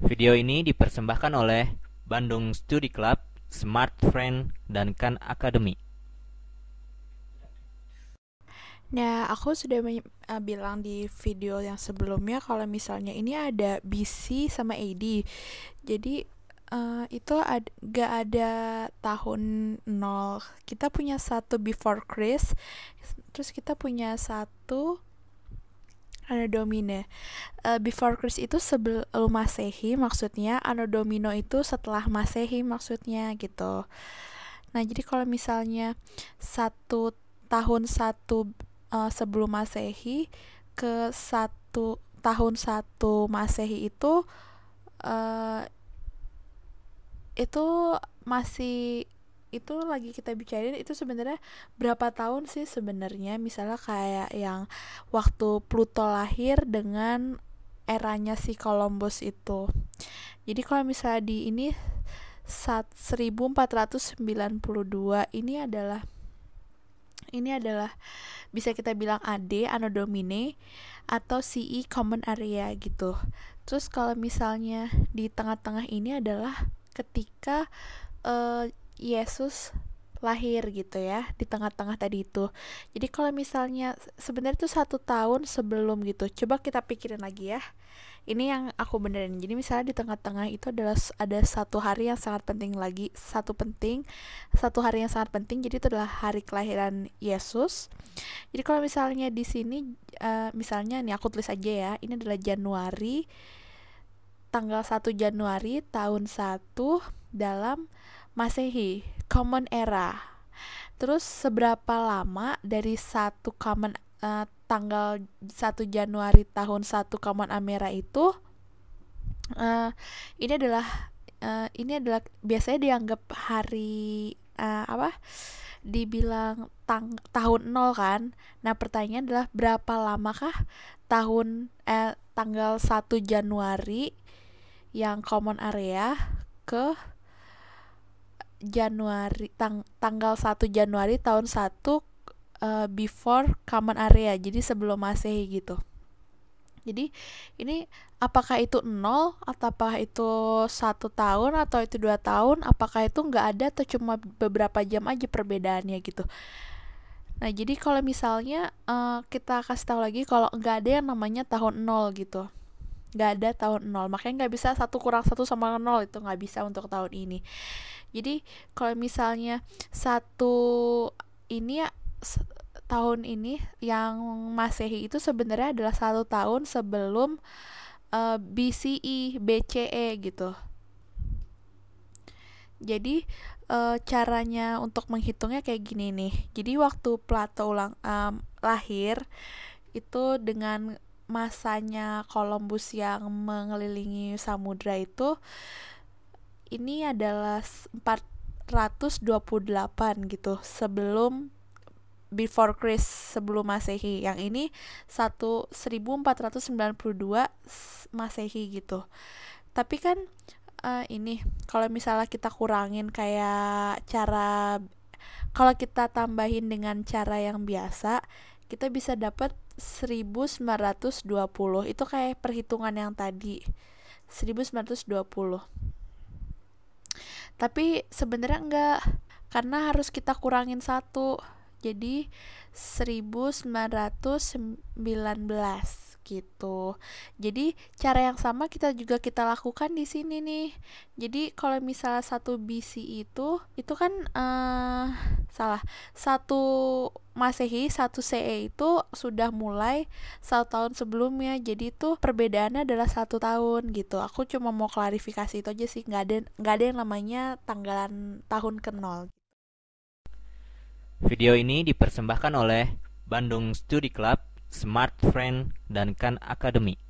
Video ini dipersembahkan oleh Bandung Studi Club, Smart Friend, dan Khan Academy. Nah, aku sudah bilang di video yang sebelumnya kalau misalnya ini ada BC sama AD. Jadi itu gak ada tahun nol. Kita punya satu before Christ, terus kita punya satu Anno Domini. Before Christ itu sebelum Masehi maksudnya, Anno Domini itu setelah Masehi maksudnya gitu. Nah, jadi kalau misalnya satu tahun satu sebelum Masehi ke satu tahun satu Masehi itu masih itu lagi kita bicarain itu sebenarnya berapa tahun sih sebenarnya, misalnya kayak yang waktu Pluto lahir dengan eranya si Columbus itu. Jadi kalau misalnya di ini 1492 ini adalah bisa kita bilang AD Anno Domini atau CE Common Area gitu. Terus kalau misalnya di tengah-tengah ini adalah ketika Yesus lahir gitu ya, di tengah-tengah tadi itu. Jadi kalau misalnya sebenarnya itu 1 tahun sebelum gitu, coba kita pikirin lagi ya. Ini yang aku benerin. Jadi misalnya di tengah-tengah itu adalah ada satu hari yang sangat penting lagi, satu hari yang sangat penting. Jadi itu adalah hari kelahiran Yesus. Jadi kalau misalnya di sini misalnya nih aku tulis aja ya, ini adalah Januari, tanggal 1 Januari tahun 1 dalam Masehi, Common Era. Terus seberapa lama dari satu tanggal 1 Januari tahun 1 Common Era itu uh, ini adalah biasanya dianggap hari dibilang tahun nol kan. Nah, pertanyaan adalah berapa lamakah tanggal 1 Januari yang common area ke tanggal 1 Januari tahun 1 before common area. Jadi sebelum Masehi gitu. Jadi ini apakah itu 0 atau apakah itu 1 tahun atau itu 2 tahun, apakah itu nggak ada atau cuma beberapa jam aja perbedaannya gitu. Nah, jadi kalau misalnya kita kasih tahu lagi kalau nggak ada yang namanya tahun 0 gitu, nggak ada tahun 0, makanya nggak bisa 1 kurang 1 sama 0, itu nggak bisa untuk tahun ini. Jadi kalau misalnya ini ya, tahun ini yang Masehi itu sebenarnya adalah 1 tahun sebelum BCE gitu. Jadi caranya untuk menghitungnya kayak gini nih. Jadi waktu Plato lahir itu dengan masanya Columbus yang mengelilingi samudra itu, ini adalah 428 gitu sebelum before Christ, sebelum Masehi. Yang ini 1492 Masehi gitu. Tapi kan ini kalau misalnya kita kurangin kayak kalau kita tambahin dengan cara yang biasa, kita bisa dapat 1920. Itu kayak perhitungan yang tadi, 1920. Tapi sebenarnya enggak, karena harus kita kurangin 1. Jadi 1919 gitu. Jadi cara yang sama kita lakukan di sini nih. Jadi kalau misalnya 1 BC itu kan salah. 1 Masehi, 1 CE itu sudah mulai 1 tahun sebelumnya. Jadi itu perbedaannya adalah 1 tahun gitu. Aku cuma mau klarifikasi itu aja sih. Nggak ada yang namanya tanggalan tahun ke nol. Video ini dipersembahkan oleh Bandung Studi Club, Smart Friend, dan Khan Academy.